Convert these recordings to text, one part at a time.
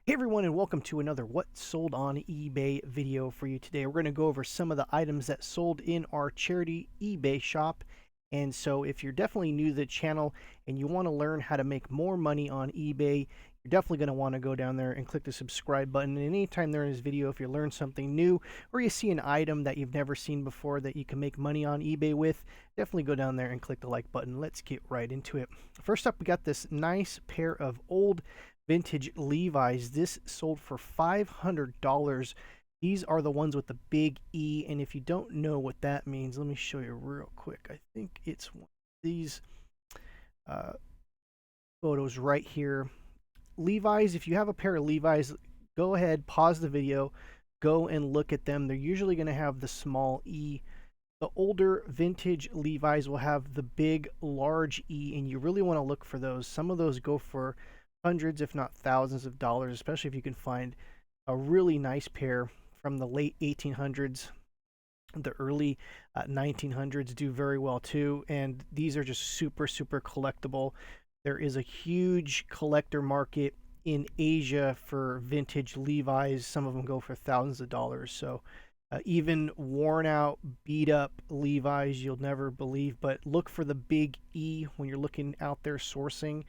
Hey everyone, and welcome to another What Sold on eBay video for you today. We're going to go over some of the items that sold in our charity eBay shop. And so if you're definitely new to the channel and you want to learn how to make more money on eBay, you're definitely going to want to go down there and click the subscribe button. And anytime during this video, if you learn something new or you see an item that you've never seen before that you can make money on eBay with, definitely go down there and click the like button. Let's get right into it. First up, we got this nice pair of old vintage Levi's. This sold for $500. These are the ones with the big E, and if you don't know what that means, let me show you real quick. I think it's one of these uh, photos right here. Levi's, if you have a pair of Levi's, go ahead, pause the video, go and look at them. They're usually going to have the small E. The older vintage Levi's will have the big, large E, and you really want to look for those. Some of those go for hundreds, if not thousands of dollars, especially if you can find a really nice pair from the late 1800s. The early 1900s do very well too, and these are just super, super collectible. There is a huge collector market in Asia for vintage Levi's. Some of them go for thousands of dollars. So even worn out, beat up Levi's, you'll never believe. But look for the big E when you're looking out there sourcing.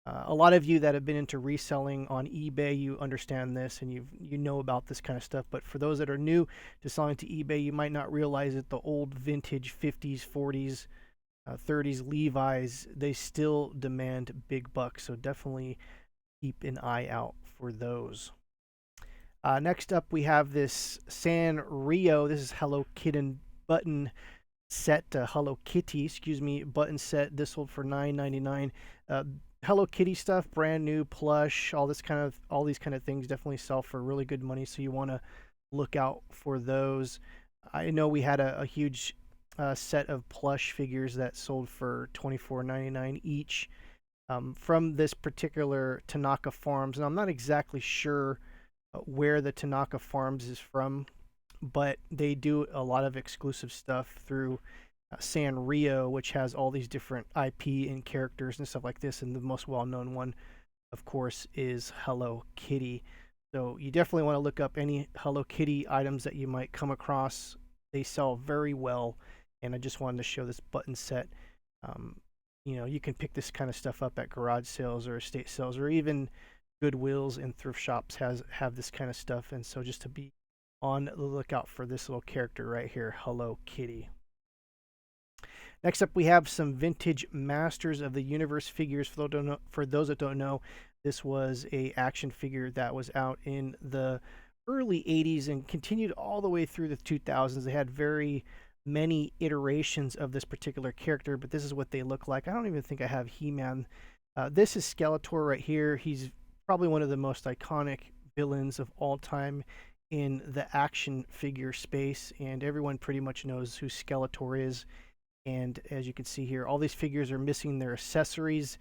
A lot of you that have been into reselling on eBay, you understand this and you know about this kind of stuff. But for those that are new to selling to eBay, you might not realize that the old vintage 50s, 40s, 30s Levi's, they still demand big bucks. So definitely keep an eye out for those. Next up, we have this Sanrio. This is Hello Kitten button set, Hello Kitty, excuse me, button set. This sold for $9.99. Hello Kitty stuff, brand new, plush, all these kind of things definitely sell for really good money. So you want to look out for those. I know we had a huge set of plush figures that sold for $24.99 each from this particular Tanaka Farms, and I'm not exactly sure where the Tanaka Farms is from, but they do a lot of exclusive stuff through Sanrio, which has all these different IP and characters and stuff like this. And the most well-known one, of course, is Hello Kitty. So you definitely want to look up any Hello Kitty items that you might come across. They sell very well, and I just wanted to show this button set. You can pick this kind of stuff up at garage sales or estate sales, or even Goodwills and thrift shops have this kind of stuff. And so just to be on the lookout for this little character right here, Hello Kitty. Next up, we have some vintage Masters of the Universe figures. For those that don't know, this was a action figure that was out in the early 80s and continued all the way through the 2000s. They had very many iterations of this particular character, but this is what they look like. I don't even think I have He-Man. This is Skeletor right here. He's probably one of the most iconic villains of all time in the action figure space, and everyone pretty much knows who Skeletor is. And as you can see here, all these figures are missing their accessories.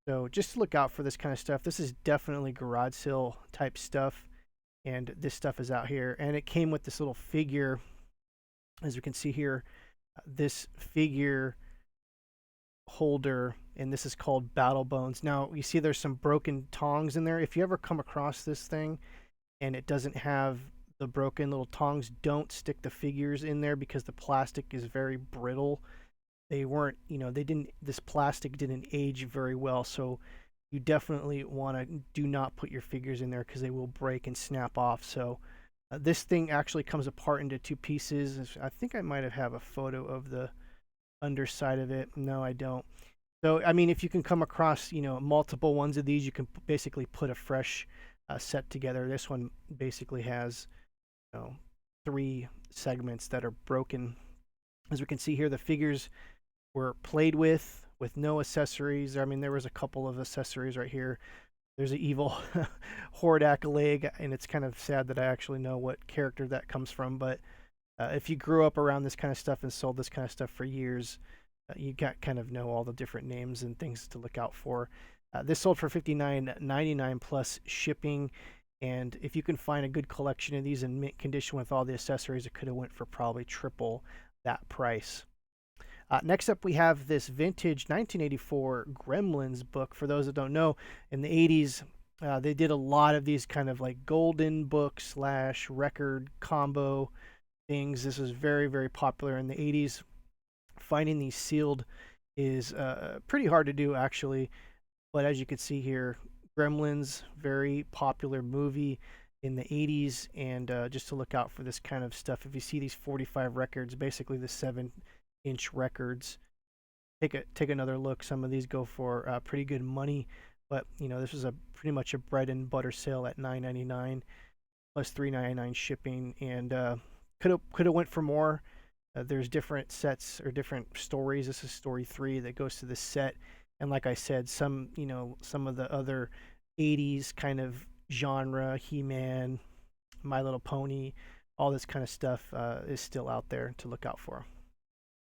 So just look out for this kind of stuff. This is definitely garage sale type stuff. And this stuff is out here. And it came with this little figure. As you can see here, this figure holder. And this is called Battle Bones. Now, you see there's some broken tongs in there. If you ever come across this thing and it doesn't have the broken little tongs, don't stick the figures in there because the plastic is very brittle. They weren't, this plastic didn't age very well. So you definitely want to do not put your figures in there because they will break and snap off. So this thing actually comes apart into two pieces. I think I might have a photo of the underside of it. No, I don't. So, I mean, if you can come across, multiple ones of these, you can basically put a fresh set together. This one basically has, 3 segments that are broken. As we can see here, the figures were played with no accessories. I mean, there was a couple of accessories right here. There's an evil Hordak leg, and it's kind of sad that I actually know what character that comes from. But if you grew up around this kind of stuff and sold this kind of stuff for years, you kind of know all the different names and things to look out for. This sold for $59.99 plus shipping. And if you can find a good collection of these in mint condition with all the accessories, it could have went for probably triple that price. Next up, we have this vintage 1984 Gremlins book. For those that don't know, in the 80s, They did a lot of these kind of like golden book slash record combo things. This was very, very popular in the 80s. Finding these sealed is pretty hard to do, actually. But as you can see here, Gremlins, very popular movie in the 80s. And just to look out for this kind of stuff, if you see these 45 records, basically the 7-inch records, take another look. Some of these go for pretty good money. But this was a pretty much a bread and butter sale at $9.99 plus $3.99 shipping, and could have went for more. There's different sets or different stories. This is story 3 that goes to this set, and like I said, some of the other 80s kind of genre, He-Man, My Little Pony, all this kind of stuff is still out there to look out for.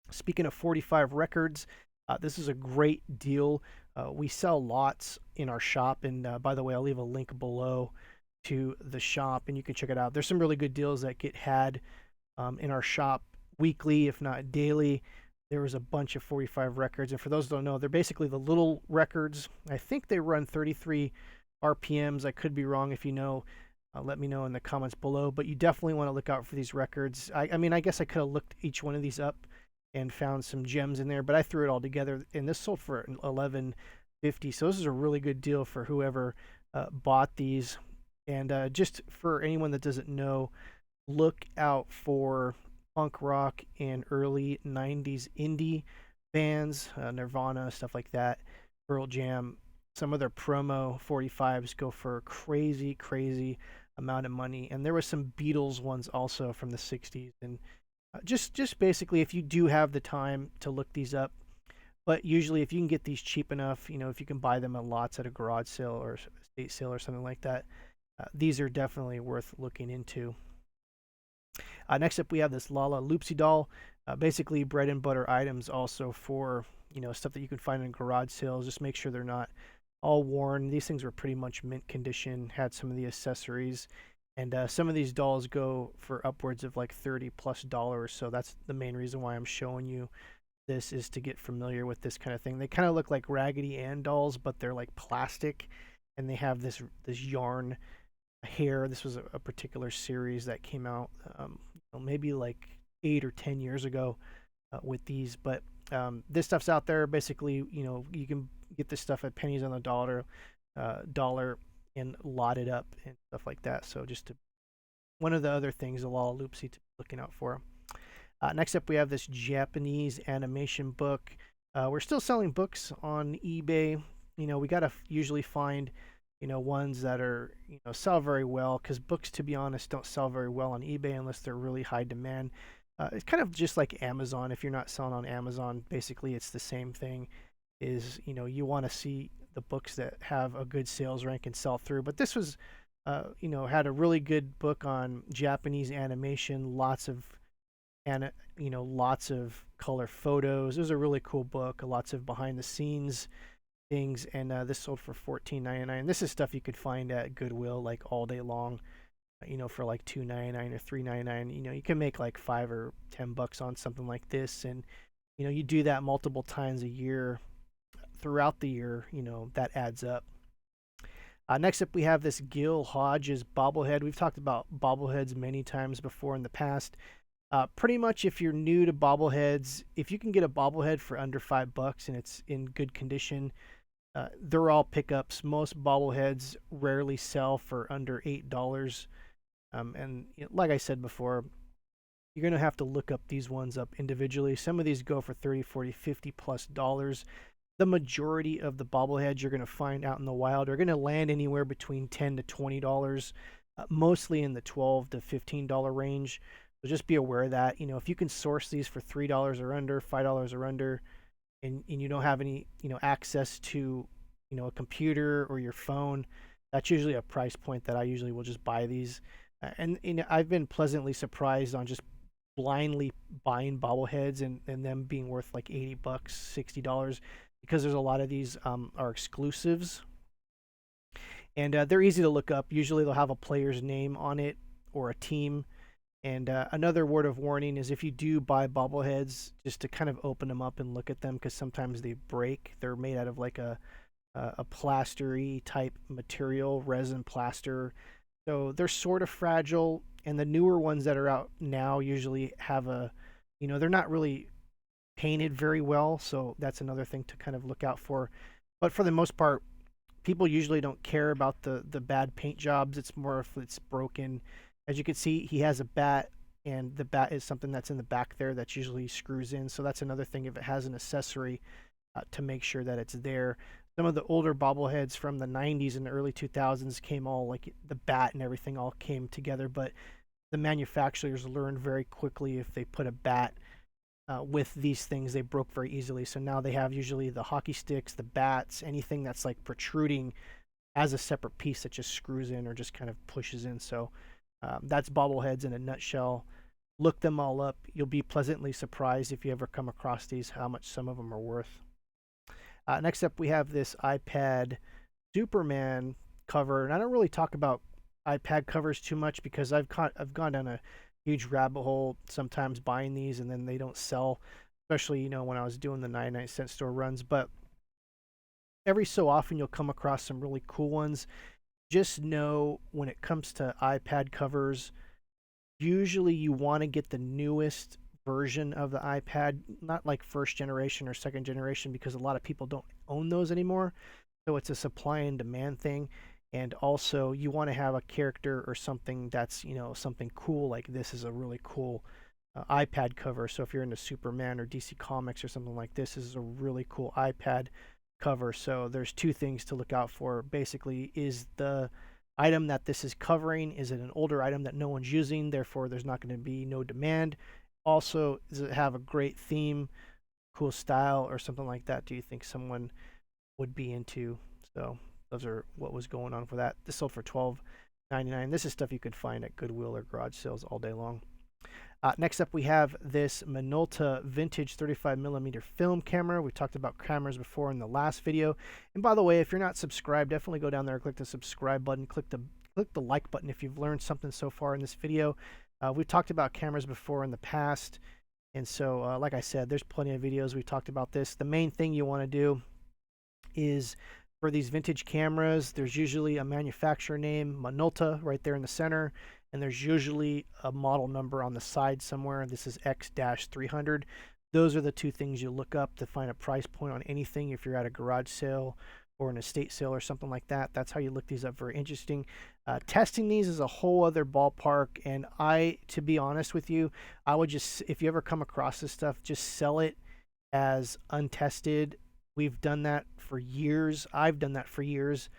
Speaking of 45 records, this is a great deal. We sell lots in our shop, and by the way, I'll leave a link below to the shop, and you can check it out. There's some really good deals that get had in our shop weekly, if not daily. There was a bunch of 45 records, and for those who don't know, they're basically the little records. I think they run 33 RPMs. I could be wrong. If you know, let me know in the comments below. But you definitely want to look out for these records. I mean, I guess I could have looked each one of these up and found some gems in there, but I threw it all together, and this sold for $11.50. So this is a really good deal for whoever bought these. And just for anyone that doesn't know, look out for punk rock and early 90s indie bands, Nirvana, stuff like that, Pearl Jam. Some of their promo 45s go for a crazy, crazy amount of money. And there was some Beatles ones also from the 60s. And just basically, if you do have the time to look these up, but usually if you can get these cheap enough, if you can buy them at lots at a garage sale or estate sale or something like that, these are definitely worth looking into. Next up, we have this Lala Loopsy doll. Basically, bread and butter items also for stuff that you can find in garage sales. Just make sure they're not all worn. These things were pretty much mint condition. Had some of the accessories, and some of these dolls go for upwards of like $30+. So that's the main reason why I'm showing you this, is to get familiar with this kind of thing. They kind of look like Raggedy Ann dolls, but they're like plastic, and they have this yarn hair. This was a particular series that came out maybe like 8 or 10 years ago with these, but this stuff's out there. Basically, you can get this stuff at pennies on the dollar and lot it up and stuff like that. So one of the other things a Lala Loopsy to be looking out for. Next up, we have this Japanese animation book. We're still selling books on eBay. We gotta usually find ones that are sell very well, because books, to be honest, don't sell very well on eBay unless they're really high demand. It's kind of just like Amazon. If you're not selling on Amazon, basically it's the same thing. Is you want to see the books that have a good sales rank and sell through. But this was had a really good book on Japanese animation, lots of lots of color photos. It was a really cool book, lots of behind the scenes things, and this sold for $14.99. This is stuff you could find at Goodwill like all day long, for like $2.99 or $3.99. You can make like $5 or $10 on something like this, and you do that multiple times a year throughout the year. That adds up. Next up, we have this Gil Hodges bobblehead. We've talked about bobbleheads many times before in the past. Pretty much, if you're new to bobbleheads, if you can get a bobblehead for under $5 and it's in good condition, they're all pickups. Most bobbleheads rarely sell for under $8. And like I said before, you're going to have to look up these ones up individually. Some of these go for $30, $40, $50+. The majority of the bobbleheads you're going to find out in the wild are going to land anywhere between $10 to $20, mostly in the $12 to $15 range. So just be aware of that. If you can source these for $3 or under, $5 or under, and you don't have any access to a computer or your phone, that's usually a price point that I usually will just buy these. And I've been pleasantly surprised on just blindly buying bobbleheads and them being worth like $80, $60, because there's a lot of these are exclusives, and they're easy to look up. Usually they'll have a player's name on it or a team. And another word of warning is, if you do buy bobbleheads, just to kind of open them up and look at them, because sometimes they break. They're made out of like a a plastery type material, resin plaster. So they're sort of fragile, and the newer ones that are out now usually have a, they're not really painted very well. So that's another thing to kind of look out for. But for the most part, people usually don't care about the bad paint jobs. It's more if it's broken. As you can see, he has a bat, and the bat is something that's in the back there that usually screws in. So that's another thing if it has an accessory to make sure that it's there. Some of the older bobbleheads from the 90s and the early 2000s came all like the bat and everything all came together, but the manufacturers learned very quickly if they put a bat with these things, they broke very easily. So now they have usually the hockey sticks, the bats, anything that's like protruding as a separate piece that just screws in or just kind of pushes in. So that's bobbleheads in a nutshell. Look them all up. You'll be pleasantly surprised if you ever come across these, how much some of them are worth. Next up, we have this iPad Superman cover. And I don't really talk about iPad covers too much because I've gone down a huge rabbit hole sometimes buying these and then they don't sell, especially, when I was doing the 99-cent store runs. But every so often you'll come across some really cool ones. Just know when it comes to iPad covers, usually you want to get the newest version of the iPad, not like first generation or second generation, because a lot of people don't own those anymore. So it's a supply and demand thing. And also you want to have a character or something that's, something cool. Like this is a really cool iPad cover. So if you're into Superman or DC Comics or something like this is a really cool iPad cover. So there's two things to look out for. Basically, is the item that this is covering, is it an older item that no one's using, therefore there's not going to be no demand? Also, does it have a great theme, cool style, or something like that? Do you think someone would be into? So those are what was going on for that. This sold for $12.99. This is stuff you could find at Goodwill or garage sales all day long. Next up, we have this Minolta vintage 35mm film camera. We talked about cameras before in the last video. And by the way, if you're not subscribed, definitely go down there, click the subscribe button, click the like button if you've learned something so far in this video. We've talked about cameras before in the past. And so, like I said, there's plenty of videos we've talked about this. The main thing you want to do is for these vintage cameras, there's usually a manufacturer name, Minolta, right there in the center. And there's usually a model number on the side somewhere. This is X-300. Those are the two things you look up to find a price point on anything if you're at a garage sale or an estate sale or something like that. That's how you look these up. Very interesting. Testing these is a whole other ballpark. And to be honest with you, I would just, if you ever come across this stuff, just sell it as untested. We've done that for years. I've done that for years.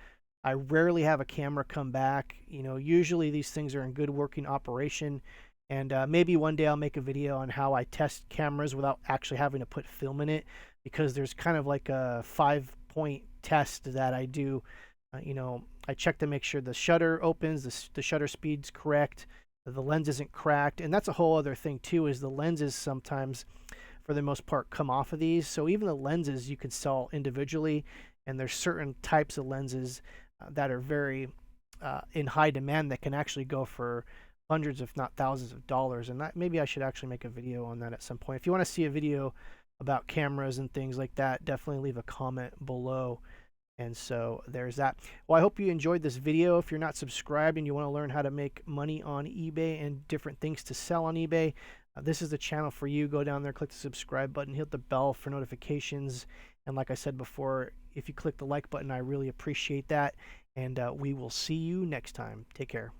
I rarely have a camera come back. Usually these things are in good working operation. And maybe one day I'll make a video on how I test cameras without actually having to put film in it, because there's kind of like a 5-point test that I do. I check to make sure the shutter opens, the shutter speed's correct, the lens isn't cracked. And that's a whole other thing too, is the lenses sometimes, for the most part, come off of these. So even the lenses you could sell individually, and there's certain types of lenses that are very in high demand that can actually go for hundreds if not thousands of dollars. And maybe I should actually make a video on that at some point. If you want to see a video about cameras and things like that, definitely leave a comment below. And so there's that. Well, I hope you enjoyed this video. If you're not subscribed and you want to learn how to make money on eBay and different things to sell on eBay, this is the channel for you. Go down there, click the subscribe button, hit the bell for notifications. And like I said before, if you click the like button, I really appreciate that. And we will see you next time. Take care.